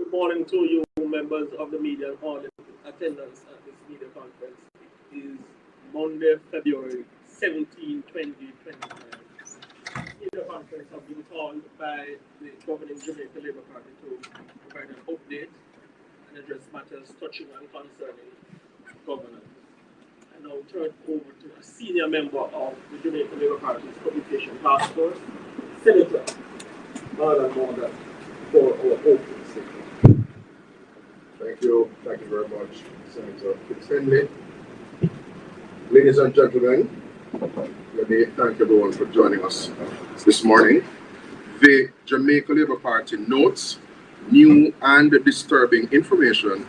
Good morning to you, members of the media and all the attendants at this media conference. It is Monday, February 17, 2025. Media conference has been called by the governing Jamaica Labour Party to provide an update and address matters touching and concerning governance. I now turn over to a senior member of the Jamaica Labour Party's Publication Task Force, Senator Marlon Morgan, for our opening statement. Thank you very much, Senator Fitzhenley. Ladies and gentlemen, let me thank everyone for joining us this morning. The Jamaica Labour Party notes new and disturbing information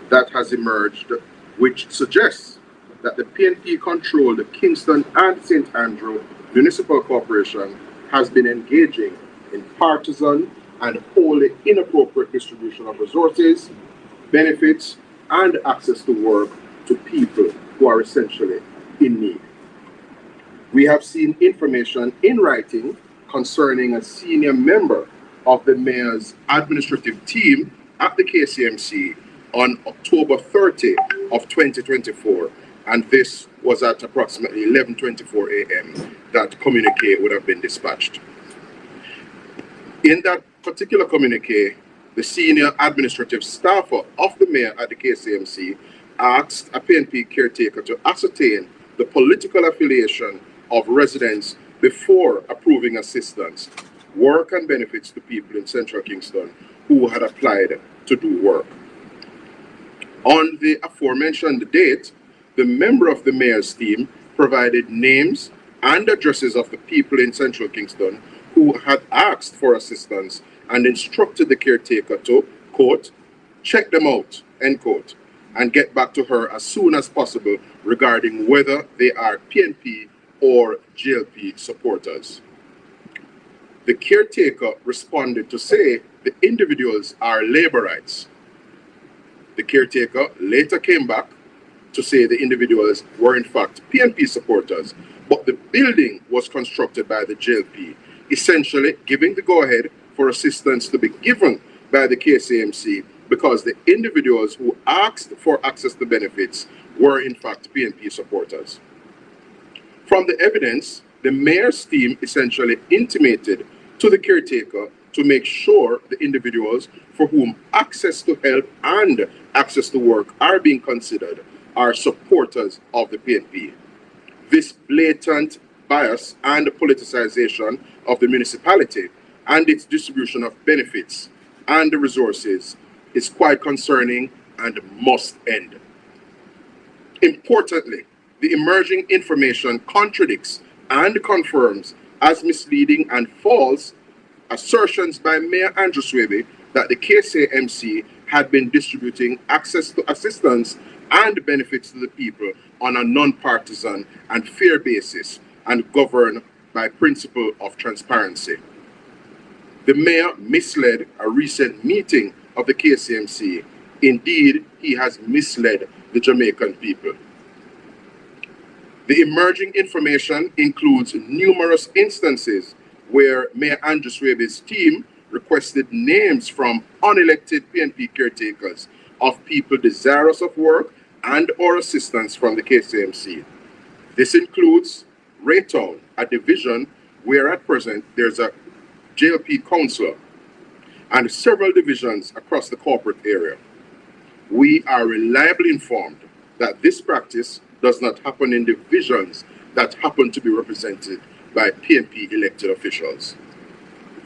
that has emerged, which suggests that the PNP-controlled Kingston and St. Andrew Municipal Corporation has been engaging in partisan and wholly inappropriate distribution of resources, benefits, and access to work to people who are essentially in need. We have seen information in writing concerning a senior member of the mayor's administrative team at the KCMC on October 30 of 2024, and this was at approximately 11:24 a.m. that communique would have been dispatched. In that particular communique, the senior administrative staffer of the mayor at the KCMC asked a PNP caretaker to ascertain the political affiliation of residents before approving assistance, work and benefits to people in Central Kingston who had applied to do work. On the aforementioned date, the member of the mayor's team provided names and addresses of the people in Central Kingston who had asked for assistance and instructed the caretaker to, quote, check them out, end quote, and get back to her as soon as possible regarding whether they are PNP or JLP supporters. The caretaker responded to say the individuals are laborites. The caretaker later came back to say the individuals were in fact PNP supporters, but the building was constructed by the JLP, essentially giving the go-ahead for assistance to be given by the KCMC because the individuals who asked for access to benefits were in fact PNP supporters. From the evidence, the mayor's team essentially intimated to the caretaker to make sure the individuals for whom access to help and access to work are being considered are supporters of the PNP. This blatant bias and politicization of the municipality and its distribution of benefits and the resources is quite concerning and must end. Importantly, the emerging information contradicts and confirms as misleading and false assertions by Mayor Andrew Swaby that the KCMC had been distributing access to assistance and benefits to the people on a non-partisan and fair basis and governed by principle of transparency. The mayor misled a recent meeting of the KCMC. Indeed, he has misled the Jamaican people. The emerging information includes numerous instances where Mayor Andrew Swaby's team requested names from unelected PNP caretakers of people desirous of work and or assistance from the KCMC. This includes Raytown, a division where at present there's a JLP councillor, and several divisions across the corporate area. We are reliably informed that this practice does not happen in divisions that happen to be represented by PNP elected officials.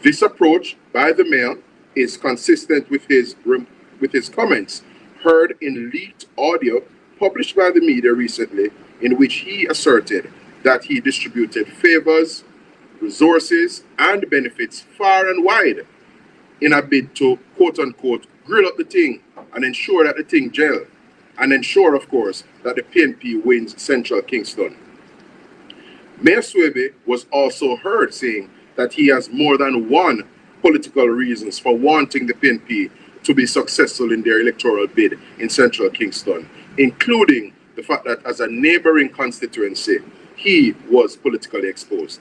This approach by the mayor is consistent with his comments heard in leaked audio published by the media recently, in which he asserted that he distributed favors, resources, and benefits far and wide in a bid to, quote-unquote, grill up the thing and ensure that the thing gel, and ensure, of course, that the PNP wins Central Kingston. Mayor Swaby was also heard saying that he has more than one political reasons for wanting the PNP to be successful in their electoral bid in Central Kingston, including the fact that as a neighboring constituency, he was politically exposed.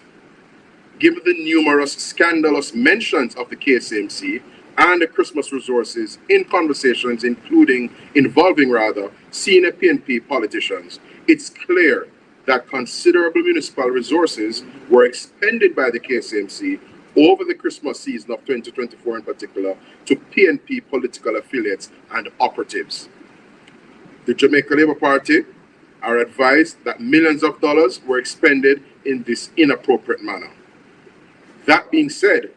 Given the numerous scandalous mentions of the KCMC and the Christmas resources in conversations involving senior PNP politicians, it's clear that considerable municipal resources were expended by the KCMC over the Christmas season of 2024 in particular to PNP political affiliates and operatives. The Jamaica Labour Party are advised that millions of dollars were expended in this inappropriate manner. That being said,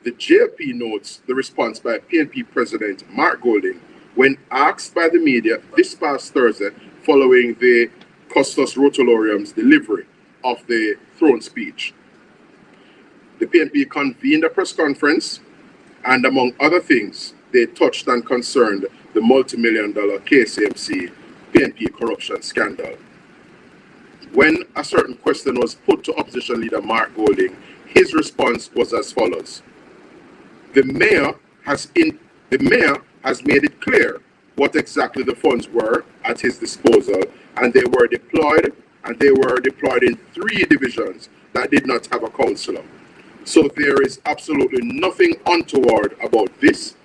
the JLP notes the response by PNP President Mark Golding when asked by the media this past Thursday following the Custos Rotularium's delivery of the throne speech. The PNP convened a press conference, and among other things, they touched and concerned the multi-million-dollar KCMC PNP corruption scandal. When a certain question was put to opposition leader Mark Golding, his response was as follows. The mayor has made it clear what exactly the funds were at his disposal, and they were deployed in 3 divisions that did not have a councillor. So there is absolutely nothing untoward about this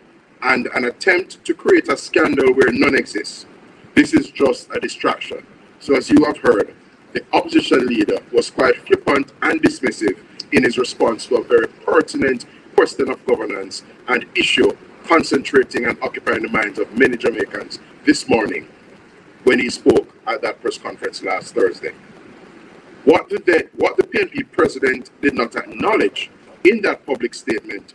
and an attempt to create a scandal where none exists. This is just a distraction. So as you have heard, the opposition leader was quite flippant and dismissive in his response to a very pertinent question of governance and issue concentrating and occupying the minds of many Jamaicans this morning when he spoke at that press conference last Thursday. What the PNP president did not acknowledge in that public statement,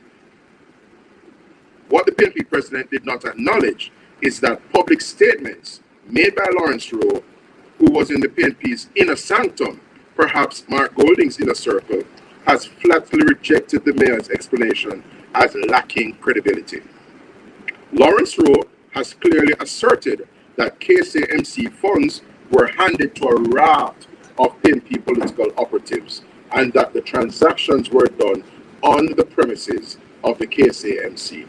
is that public statements made by Lawrence Rowe, who was in the PNP's inner sanctum, perhaps Mark Golding's inner circle, has flatly rejected the mayor's explanation as lacking credibility. Lawrence Rowe has clearly asserted that KCMC funds were handed to a raft of PNP political operatives and that the transactions were done on the premises of the KCMC.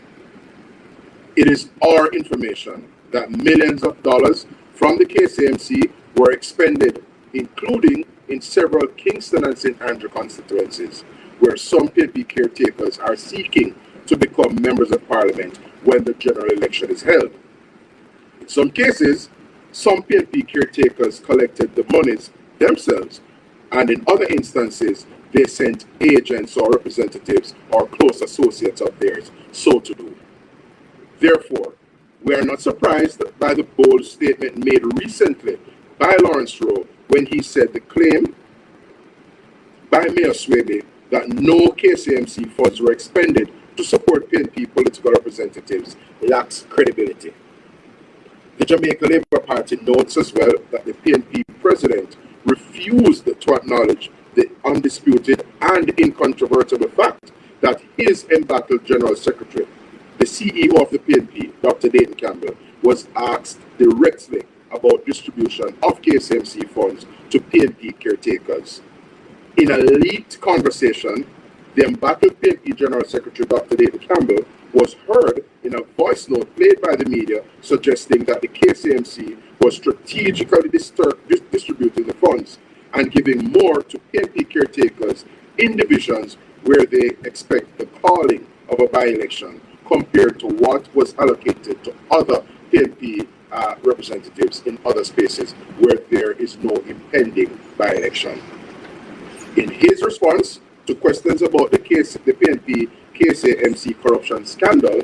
It is our information that millions of dollars from the KCMC were expended, including in several Kingston and St. Andrew constituencies, where some PNP caretakers are seeking to become members of parliament when the general election is held. In some cases, some PNP caretakers collected the monies themselves, and in other instances, they sent agents or representatives or close associates of theirs so to do. Therefore, we are not surprised by the bold statement made recently by Lawrence Rowe when he said the claim by Mayor Swaby that no KCMC funds were expended to support PNP political representatives lacks credibility. The Jamaica Labour Party notes as well that the PNP president refused to acknowledge the undisputed and incontrovertible fact that his embattled General Secretary, the CEO of the PNP, Dr. Dayton Campbell, was asked directly about distribution of KCMC funds to PNP caretakers. In a leaked conversation, the embattled PNP General Secretary, Dr. Dayton Campbell, was heard in a voice note played by the media suggesting that the KCMC was strategically distributing the funds and giving more to PNP caretakers in divisions where they expect the calling of a by-election compared to what was allocated to other PNP representatives in other spaces where there is no impending by-election. In his response to questions about the PNP KCMC corruption scandal,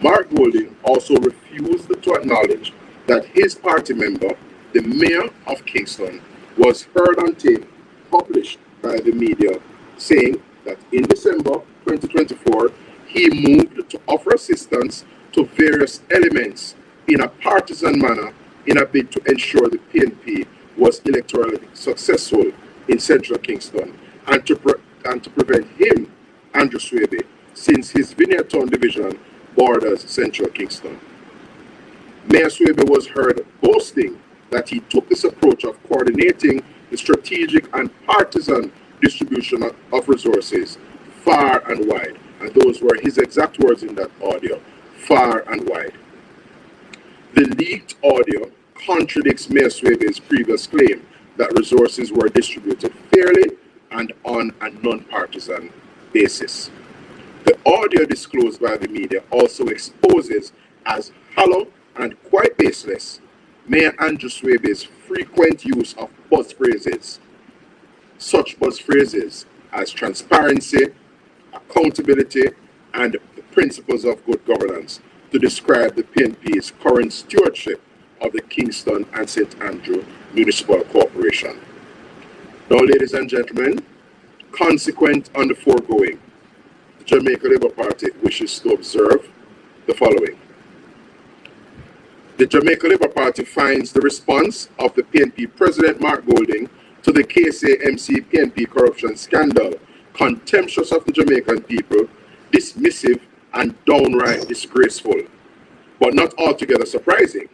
Mark Golding also refused to acknowledge that his party member, the mayor of Kingston, was heard on tape published by the media saying that in December 2024, he moved to offer assistance to various elements in a partisan manner in a bid to ensure the PNP was electorally successful in central Kingston and to prevent him, Andrew Swaby, since his Vineyard Town division borders central Kingston. Mayor Swaby was heard boasting that he took this approach of coordinating the strategic and partisan distribution of resources far and wide. And those were his exact words in that audio, far and wide. The leaked audio contradicts Mayor Swaby's previous claim that resources were distributed fairly and on a non-partisan basis. The audio disclosed by the media also exposes as hollow and quite baseless Mayor Andrew Swaby's frequent use of buzz phrases, such buzz phrases as transparency, accountability, and the principles of good governance to describe the PNP's current stewardship of the Kingston and St. Andrew Municipal Corporation. Now, ladies and gentlemen, consequent on the foregoing, the Jamaica Labour Party wishes to observe the following. The Jamaica Labour Party finds the response of the PNP President Mark Golding to the KCMC PNP corruption scandal contemptuous of the Jamaican people, dismissive, and downright disgraceful, but not altogether surprising.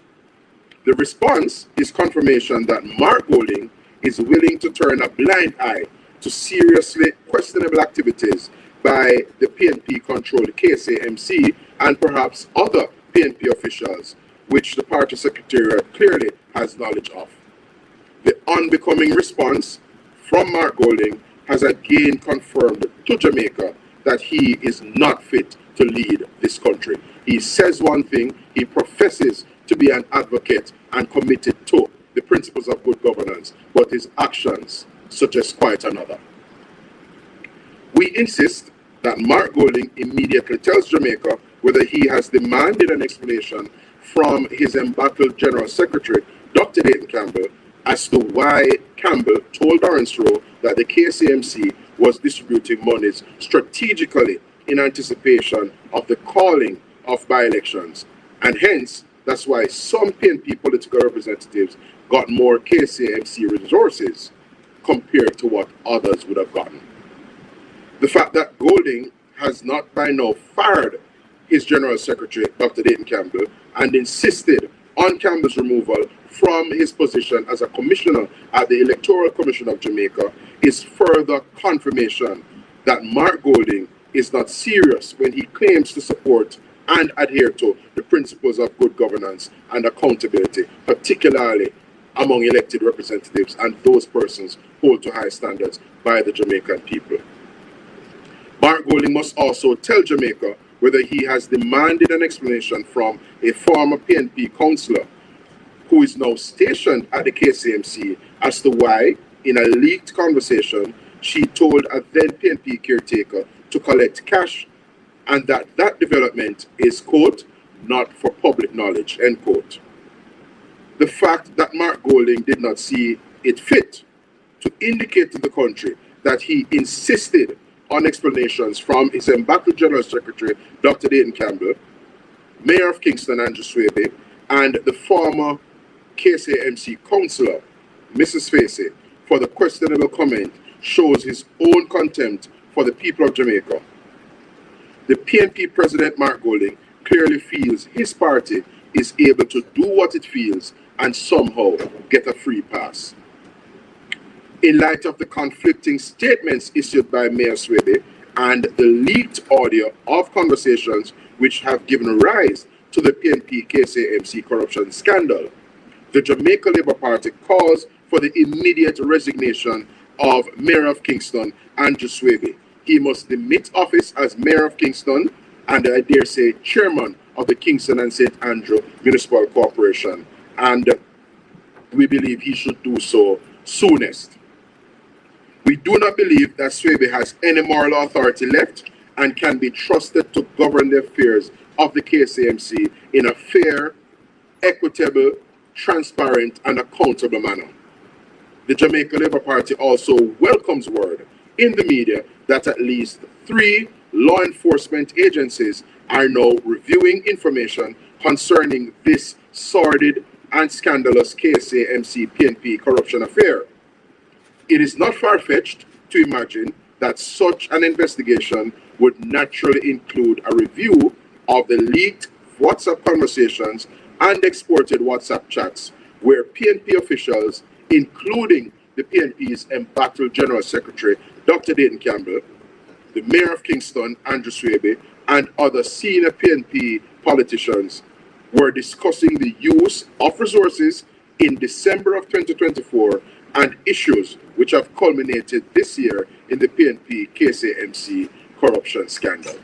The response is confirmation that Mark Golding is willing to turn a blind eye to seriously questionable activities by the PNP-controlled KCMC and perhaps other PNP officials, which the party secretariat clearly has knowledge of. The unbecoming response from Mark Golding has again confirmed to Jamaica that he is not fit to lead this country. He says one thing, he professes to be an advocate and committed to the principles of good governance, but his actions suggest quite another. We insist that Mark Golding immediately tells Jamaica whether he has demanded an explanation from his embattled General Secretary, Dr. Dayton Campbell, as to why Campbell told Lawrence Rowe that the KCMC was distributing monies strategically in anticipation of the calling of by-elections. And hence, that's why some PNP political representatives got more KCMC resources compared to what others would have gotten. The fact that Golding has not by now fired his General Secretary, Dr. Dayton Campbell, and insisted on Campbell's removal from his position as a commissioner at the Electoral Commission of Jamaica is further confirmation that Mark Golding is not serious when he claims to support and adhere to the principles of good governance and accountability, particularly among elected representatives and those persons held to high standards by the Jamaican people. Mark Golding must also tell Jamaica whether he has demanded an explanation from a former PNP councillor who is now stationed at the KCMC as to why, in a leaked conversation, she told a then PNP caretaker to collect cash and that development is, quote, not for public knowledge, end quote. The fact that Mark Golding did not see it fit to indicate to the country that he insisted on explanations from his embattled General Secretary, Dr. Dayton Campbell, Mayor of Kingston, Andrew Swaby, and the former KCMC councillor, Mrs. Facey, for the questionable comment shows his own contempt for the people of Jamaica. The PNP President Mark Golding clearly feels his party is able to do what it feels and somehow get a free pass. In light of the conflicting statements issued by Mayor Swaby and the leaked audio of conversations which have given rise to the PNP KCMC corruption scandal, the Jamaica Labour Party calls for the immediate resignation of Mayor of Kingston, Andrew Swaby. He must demit office as Mayor of Kingston and, I dare say, Chairman of the Kingston and St. Andrew Municipal Corporation. And we believe he should do so soonest. We do not believe that Swaby has any moral authority left and can be trusted to govern the affairs of the KCMC in a fair, equitable, transparent, and accountable manner. The Jamaica Labour Party also welcomes word in the media that at least 3 law enforcement agencies are now reviewing information concerning this sordid and scandalous KCMC PNP corruption affair. It is not far-fetched to imagine that such an investigation would naturally include a review of the leaked WhatsApp conversations and exported WhatsApp chats where PNP officials, including the PNP's embattled General Secretary, Dr. Dayton Campbell, the Mayor of Kingston, Andrew Swaby, and other senior PNP politicians were discussing the use of resources in December of 2024 and issues which have culminated this year in the PNP KCMC corruption scandal.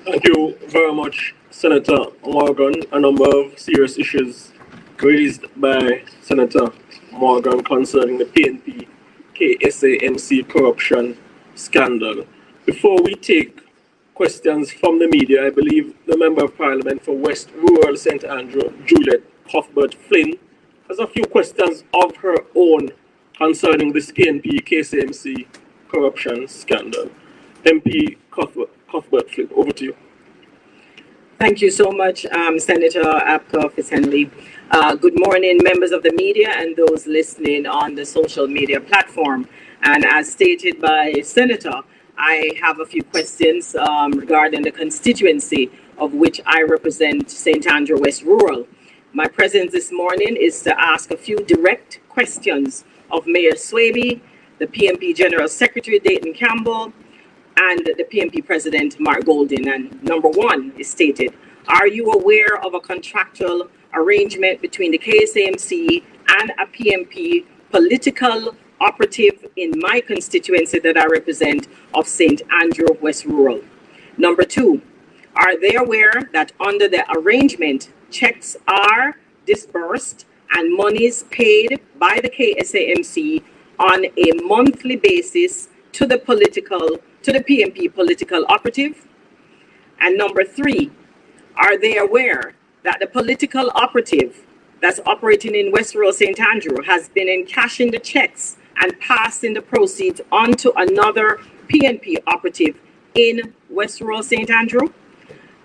Thank you very much, Senator Morgan. A number of serious issues raised by Senator Morgan concerning the PNP KSAMC corruption scandal. Before we take questions from the media, I believe the Member of Parliament for West Rural St. Andrew, Juliet Cuthbert-Flynn, has a few questions of her own concerning this PNP KSAMC corruption scandal. MP Cuthbert-Flynn, over to you. Thank you so much, Senator Apka Fitzhenley. Good morning, members of the media and those listening on the social media platform. And as stated by Senator, I have a few questions regarding the constituency of which I represent St. Andrew West Rural. My presence this morning is to ask a few direct questions of Mayor Swaby, the PNP General Secretary Dayton Campbell, and the PNP President Mark Golding. And number one is stated, are you aware of a contractual arrangement between the KSAMC and a PNP political operative in my constituency that I represent of St. Andrew West Rural? Number two, are they aware that under the arrangement, checks are disbursed and monies paid by the KSAMC on a monthly basis to the PNP political operative? And number three, are they aware that the political operative that's operating in West Rural St. Andrew has been encashing the checks and passing the proceeds on to another PNP operative in West Rural St. Andrew?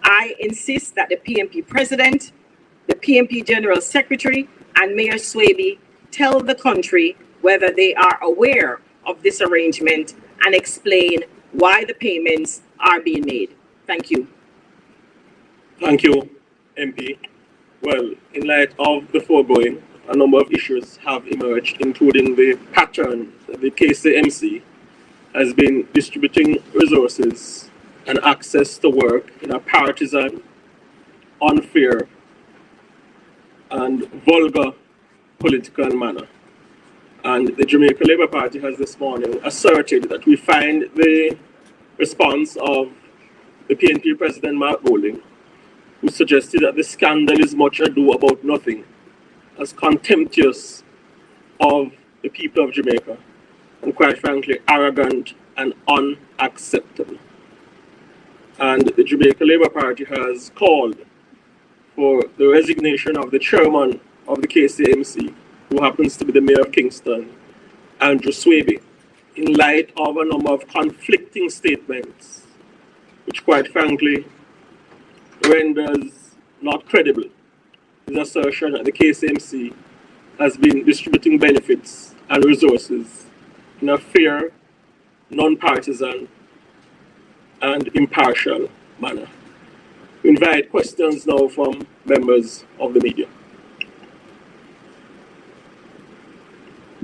I insist that the PNP President, the PNP General Secretary, and Mayor Swaby tell the country whether they are aware of this arrangement and explain why the payments are being made. Thank you. Thank you, MP. Well, in light of the foregoing, a number of issues have emerged, including the pattern that the KSAMC has been distributing resources and access to work in a partisan, unfair, and vulgar political manner. And the Jamaica Labour Party has this morning asserted that we find the response of the PNP President Mark Golding, who suggested that the scandal is much ado about nothing, as contemptuous of the people of Jamaica, and quite frankly, arrogant and unacceptable. And the Jamaica Labour Party has called for the resignation of the chairman of the KCMC, who happens to be the mayor of Kingston, Andrew Swaby, in light of a number of conflicting statements, which quite frankly renders not credible his assertion that the KCMC has been distributing benefits and resources in a fair, non-partisan, and impartial manner. We invite questions now from members of the media.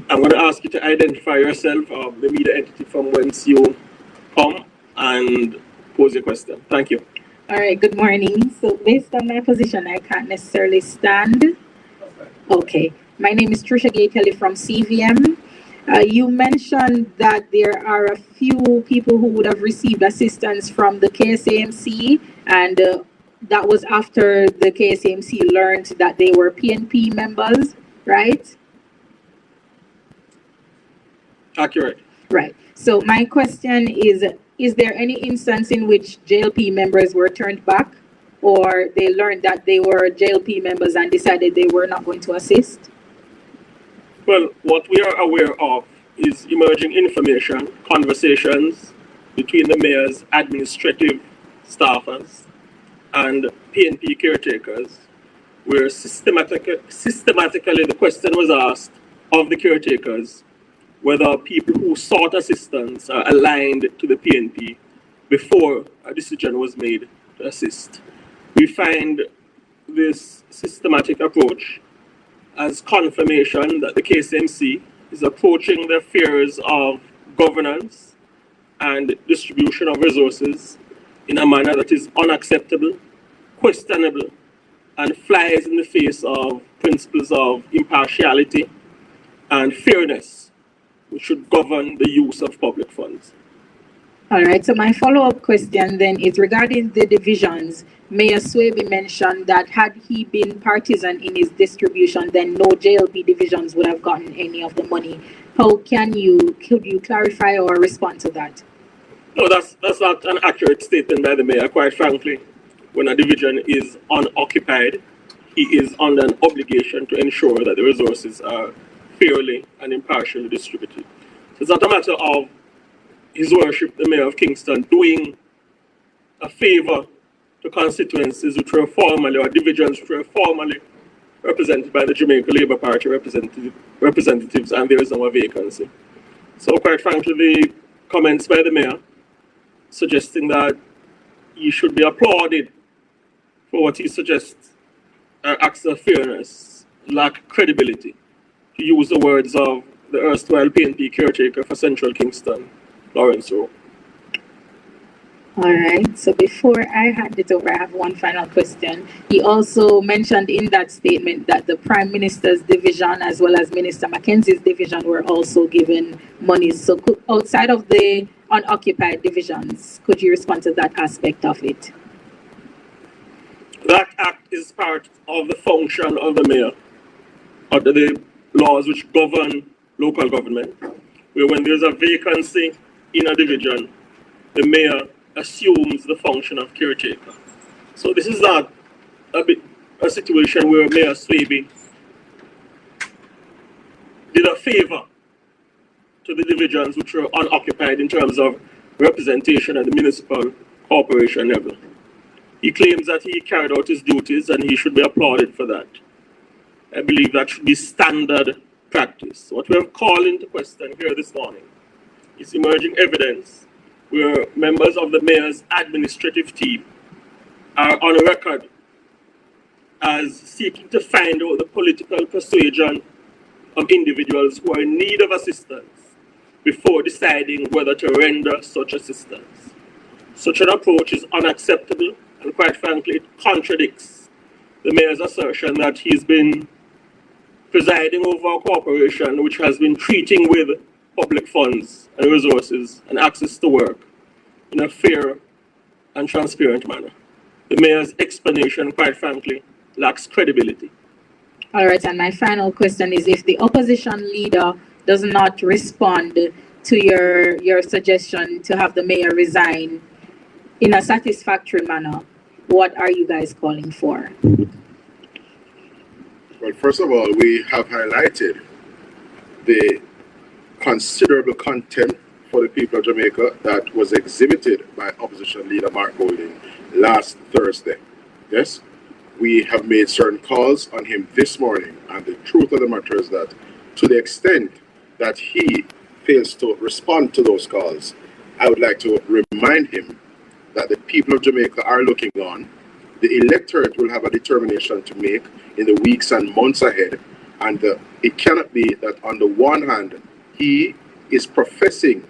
I'm going to ask you to identify yourself, the media entity from whence you come, and pose your question. Thank you. All right, good morning. So based on my position, I can't necessarily stand. Okay, my name is Trisha Gay Kelly from CVM. You mentioned that there are a few people who would have received assistance from the KSAMC, and that was after the KSAMC learned that they were PNP members, right? Accurate. Right. So my question is there any instance in which JLP members were turned back, or they learned that they were JLP members and decided they were not going to assist? Well, what we are aware of is emerging information, conversations between the mayor's administrative staffers and PNP caretakers, where systematically the question was asked of the caretakers whether people who sought assistance are aligned to the PNP before a decision was made to assist. We find this systematic approach as confirmation that the KSMC is approaching the affairs of governance and distribution of resources in a manner that is unacceptable, questionable, and flies in the face of principles of impartiality and fairness, which should govern the use of public funds. All right, so my follow-up question then is regarding the divisions. Mayor Swaby mentioned that had he been partisan in his distribution, then no JLP divisions would have gotten any of the money. Could you clarify or respond to that? No, that's not an accurate statement by the mayor, quite frankly. When a division is unoccupied, he is under an obligation to ensure that the resources are fairly and impartially distributed. So it's not a matter of His Worship, the Mayor of Kingston, doing a favor to constituencies which were formerly, or divisions which were formerly represented by the Jamaica Labour Party representatives, and there is now a vacancy. So quite frankly, the comments by the mayor suggesting that he should be applauded for what he suggests are acts of fairness, lack credibility, to use the words of the erstwhile PNP caretaker for Central Kingston, Lawrence Rowe. All right, so before I hand it over, I have one final question. He also mentioned in that statement that the Prime Minister's division as well as Minister Mackenzie's division were also given money. So outside of the unoccupied divisions, could you respond to that aspect of it? That act is part of the function of the mayor, under the laws which govern local government, where when there's a vacancy in a division, the mayor assumes the function of caretaker. So this is not a situation where Mayor Swaby did a favor to the divisions which were unoccupied in terms of representation at the municipal corporation level. He claims that he carried out his duties and he should be applauded for that. I believe that should be standard practice. What we have called into question here this morning is emerging evidence where members of the mayor's administrative team are on record as seeking to find out the political persuasion of individuals who are in need of assistance before deciding whether to render such assistance. Such an approach is unacceptable, and quite frankly, it contradicts the mayor's assertion that he's been presiding over a corporation which has been treating with public funds and resources and access to work in a fair and transparent manner. The mayor's explanation, quite frankly, lacks credibility. All right, and my final question is, if the opposition leader does not respond to your suggestion to have the mayor resign in a satisfactory manner, what are you guys calling for? Well, first of all, we have highlighted the considerable contempt for the people of Jamaica that was exhibited by opposition leader Mark Golding last Thursday. Yes, we have made certain calls on him this morning, and the truth of the matter is that to the extent that he fails to respond to those calls, I would like to remind him that the people of Jamaica are looking on. The electorate will have a determination to make in the weeks and months ahead, and it cannot be that on the one hand, he is professing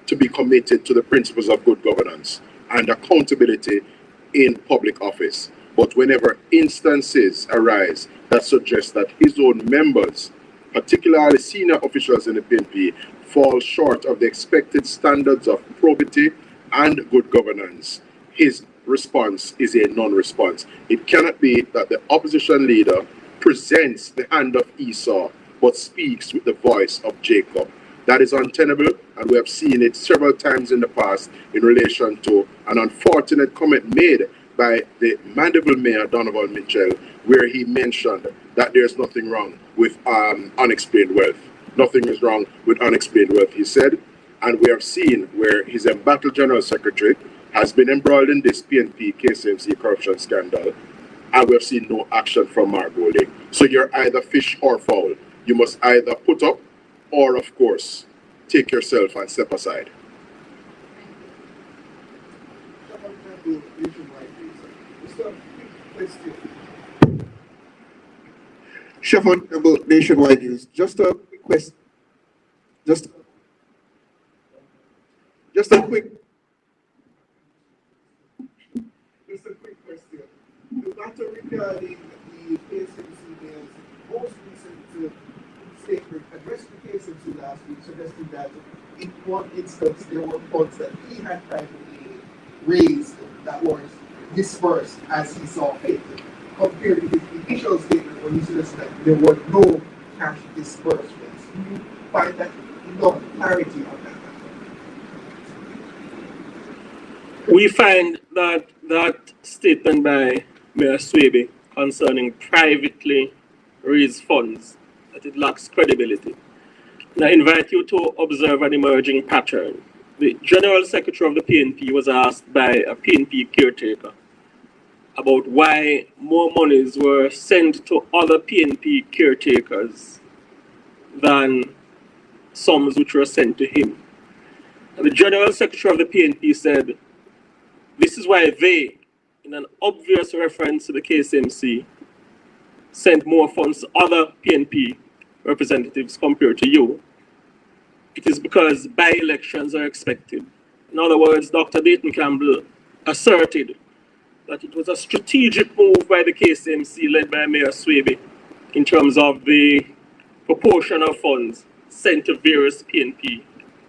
to be committed to the principles of good governance and accountability in public office. But whenever instances arise that suggest that his own members, particularly senior officials in the PNP, fall short of the expected standards of probity and good governance, his response is a non-response. It cannot be that the opposition leader presents the hand of Esau but speaks with the voice of Jacob. That is untenable, and we have seen it several times in the past in relation to an unfortunate comment made by the Mandeville Mayor, Donovan Mitchell, where he mentioned that there's nothing wrong with unexplained wealth. Nothing is wrong with unexplained wealth, he said, and we have seen where his embattled General Secretary has been embroiled in this PNP KCMC corruption scandal, and we have seen no action from Mark Golding. So you're either fish or fowl. You must either put up or, of course, take yourself and step aside. Chevron about Nationwide News. Just a quick question. Just a quick question. The matter regarding the KCMC mayor's most recent statement addressed the KSMC last week, suggesting that in one instance there were funds that he had privately raised that was dispersed as he saw fit, compared to his initial statement when he suggested that there were no cash disbursements. Do you find that enough clarity on that? We find that that statement by Mayor Swaby concerning privately raised funds, that it lacks credibility. And I invite you to observe an emerging pattern. The General Secretary of the PNP was asked by a PNP caretaker about why more monies were sent to other PNP caretakers than sums which were sent to him. And the General Secretary of the PNP said, this is why they, in an obvious reference to the KSMC, sent more funds to other PNP representatives compared to you. It is because by-elections are expected. In other words, Dr. Dayton Campbell asserted that it was a strategic move by the KSMC led by Mayor Swaby in terms of the proportion of funds sent to various PNP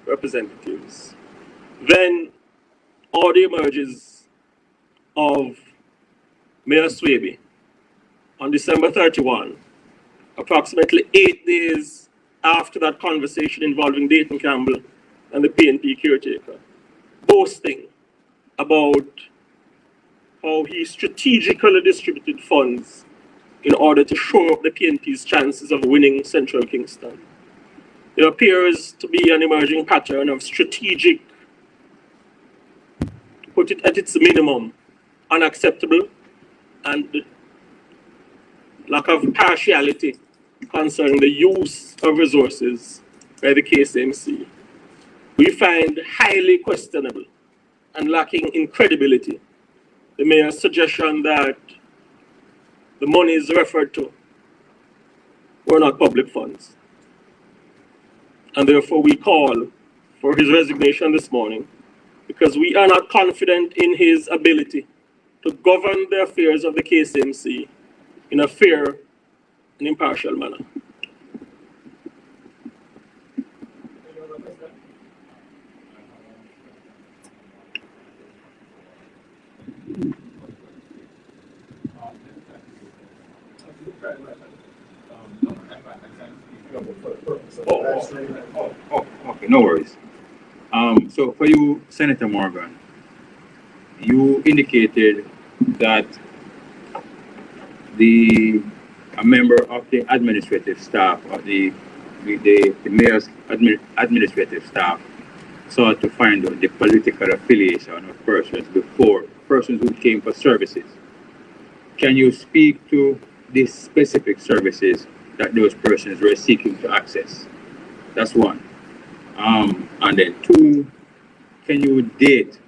representatives. Then audio emerges of Mayor Swaby on December 31, approximately 8 days after that conversation involving Dayton Campbell and the PNP caretaker, boasting about how he strategically distributed funds in order to shore up the PNP's chances of winning Central Kingston. There appears to be an emerging pattern of strategic, to put it at its minimum, unacceptable and lack of partiality concerning the use of resources by the KSMC. We find highly questionable and lacking in credibility the mayor's suggestion that the monies referred to were not public funds. And therefore we call for his resignation this morning because we are not confident in his ability to govern the affairs of the KSMC in a fair and impartial manner. Okay, no worries. So for you, Senator Morgan, you indicated that a member of the administrative staff or the mayor's administrative staff sought to find out the political affiliation of persons who came for services. Can you speak to the specific services that those persons were seeking to access? That's one. And then two, can you date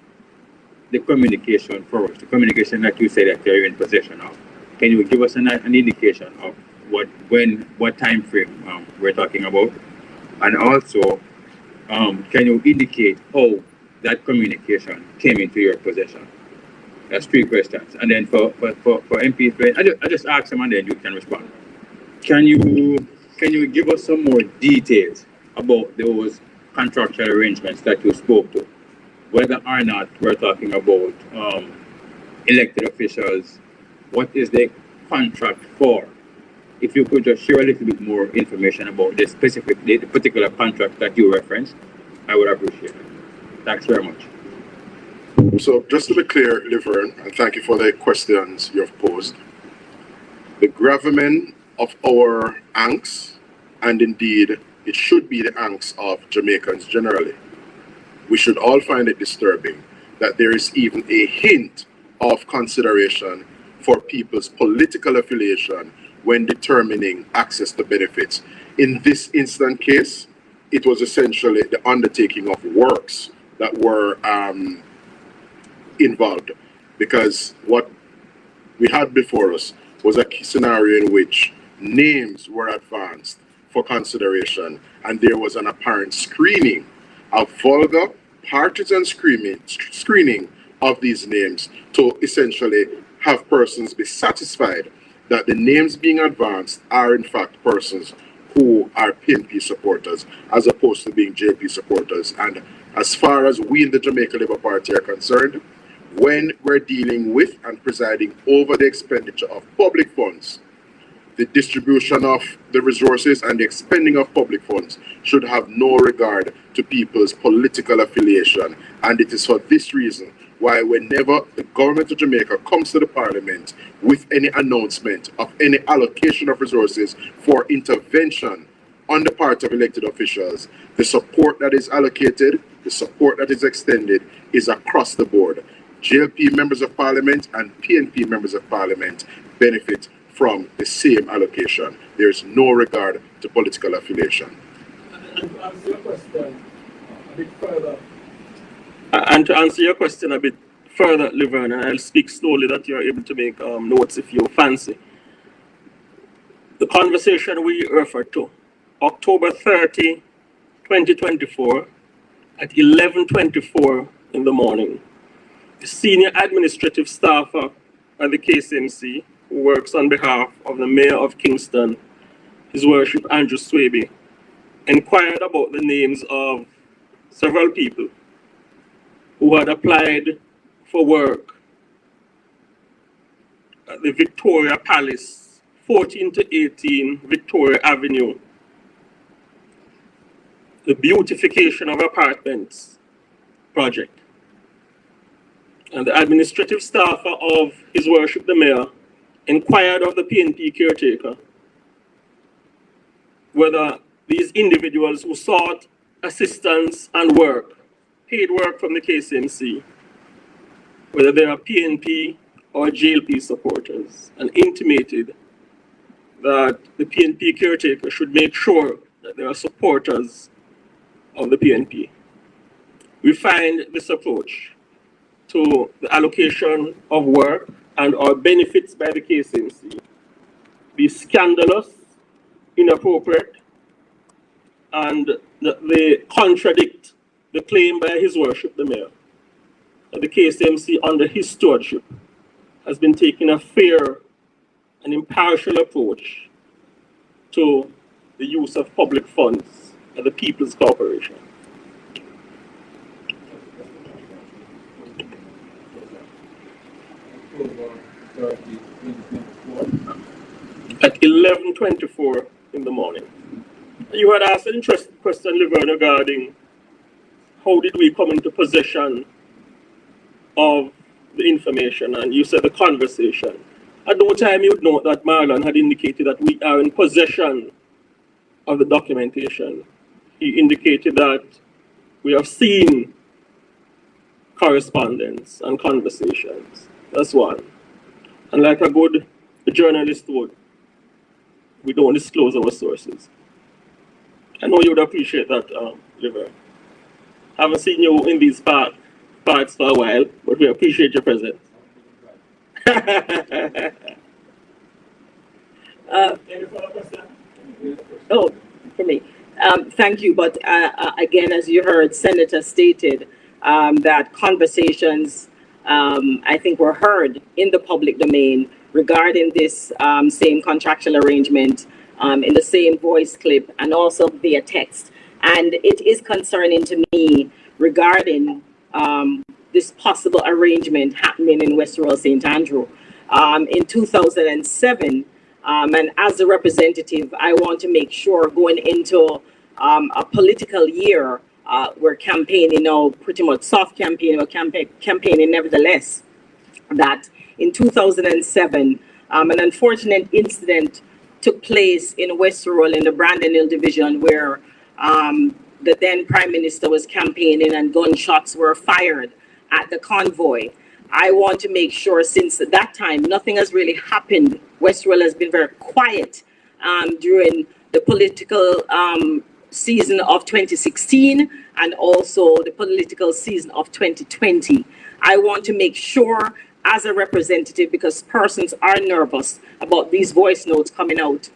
the communication for us, the communication that you say that you're in possession of? Can you give us an indication of what time frame we're talking about? And also, can you indicate how that communication came into your possession? That's three questions. And then for MP, I just ask them and then you can respond. Can you give us some more details about those contractual arrangements that you spoke to? Whether or not we're talking about elected officials, what is the contract for? If you could just share a little bit more information about the particular contract that you referenced, I would appreciate it. Thanks very much. So just to be clear, Laverne, and thank you for the questions you have posed. The gravamen of our angst, and indeed it should be the angst of Jamaicans generally, we should all find it disturbing that there is even a hint of consideration for people's political affiliation when determining access to benefits. In this instant case, it was essentially the undertaking of works that were involved, because what we had before us was a scenario in which names were advanced for consideration, and there was an apparent screening, a vulgar partisan screening of these names to essentially have persons be satisfied that the names being advanced are in fact persons who are PNP supporters as opposed to being JLP supporters. And as far as we in the Jamaica Labour Party are concerned, when we're dealing with and presiding over the expenditure of public funds, the distribution of the resources and the expending of public funds should have no regard to people's political affiliation. And it is for this reason why whenever the government of Jamaica comes to the parliament with any announcement of any allocation of resources for intervention on the part of elected officials, the support that is allocated, the support that is extended is across the board. JLP members of parliament and PNP members of parliament benefit from the same allocation. There is no regard to political affiliation. And to answer your question a bit further, and to answer your question a bit further, Laverne, and I'll speak slowly that you're able to make notes if you fancy. The conversation we referred to, October 30, 2024, at 11:24 in the morning, the senior administrative staffer at the KCMC, who works on behalf of the Mayor of Kingston, His Worship Andrew Swaby, inquired about the names of several people who had applied for work at the Victoria Palace, 14 to 18 Victoria Avenue, the beautification of apartments project. And the administrative staffer of His Worship the Mayor inquired of the PNP caretaker whether these individuals who sought assistance and work, paid work from the KCMC, whether they are PNP or JLP supporters, and intimated that the PNP caretaker should make sure that they are supporters of the PNP. We find this approach to the allocation of work and or benefits by the KCMC be scandalous, inappropriate, and that they contradict the claim by His Worship the Mayor that the KCMC under his stewardship has been taking a fair and impartial approach to the use of public funds at the People's Corporation. At 11:24 in the morning. You had asked an interesting question, Laverne, regarding how did we come into possession of the information, and you said the conversation. At no time you would note that Marlon had indicated that we are in possession of the documentation. He indicated that we have seen correspondence and conversations. That's one. And like a good journalist would, we don't disclose our sources. I know you would appreciate that, Liver. Haven't seen you in these parts for a while, but we appreciate your presence. For me. Thank you, but again, as you heard, Senator stated that conversations, I think, were heard in the public domain regarding this same contractual arrangement in the same voice clip and also via text. And it is concerning to me regarding this possible arrangement happening in West Rural St. Andrew. In 2007, and as a representative, I want to make sure going into a political year, we're campaigning now, pretty much soft campaigning, or campaigning nevertheless, that in 2007, an unfortunate incident took place in West Rural in the Brandon Hill division where the then Prime Minister was campaigning and gunshots were fired at the convoy. I want to make sure since that time, nothing has really happened. West Rural has been very quiet during the political season of 2016 and also the political season of 2020. I want to make sure as a representative, because persons are nervous about these voice notes coming out,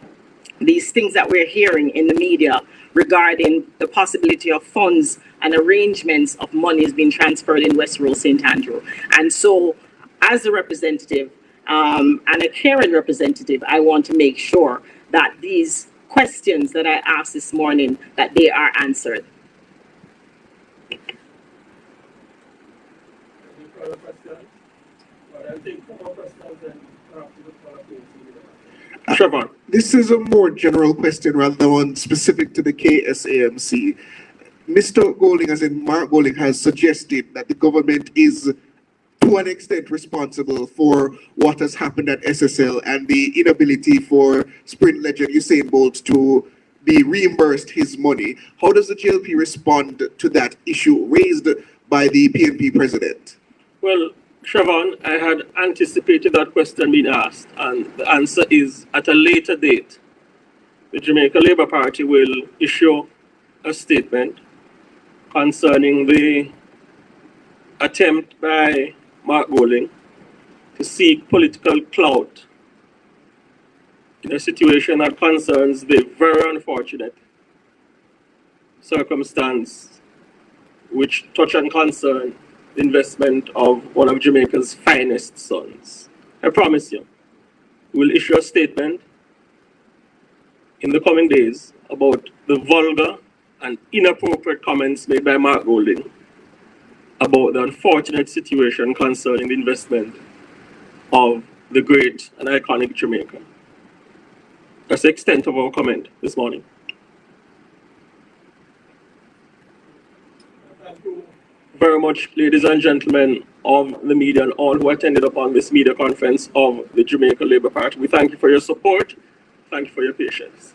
these things that we're hearing in the media regarding the possibility of funds and arrangements of monies being transferred in West Rural St. Andrew. And so as a representative and a caring representative, I want to make sure that these questions that I asked this morning, that they are answered. Any further questions? Well, I'll take some more questions and perhaps we will follow up. Trevor. This is a more general question rather than one specific to the KSAMC. Mr. Golding, as in Mark Golding, has suggested that the government is to an extent responsible for what has happened at SSL and the inability for sprint legend Usain Bolt to be reimbursed his money. How does the JLP respond to that issue raised by the PNP president? Well, Siobhan, I had anticipated that question being asked, and the answer is at a later date, the Jamaica Labour Party will issue a statement concerning the attempt by Mark Golding to seek political clout in a situation that concerns the very unfortunate circumstance which touch and concern the investment of one of Jamaica's finest sons. I promise you, we will issue a statement in the coming days about the vulgar and inappropriate comments made by Mark Golding about the unfortunate situation concerning the investment of the great and iconic Jamaica. That's the extent of our comment this morning. Thank you very much, ladies and gentlemen of the media and all who attended upon this media conference of the Jamaica Labour Party. We thank you for your support. Thank you for your patience.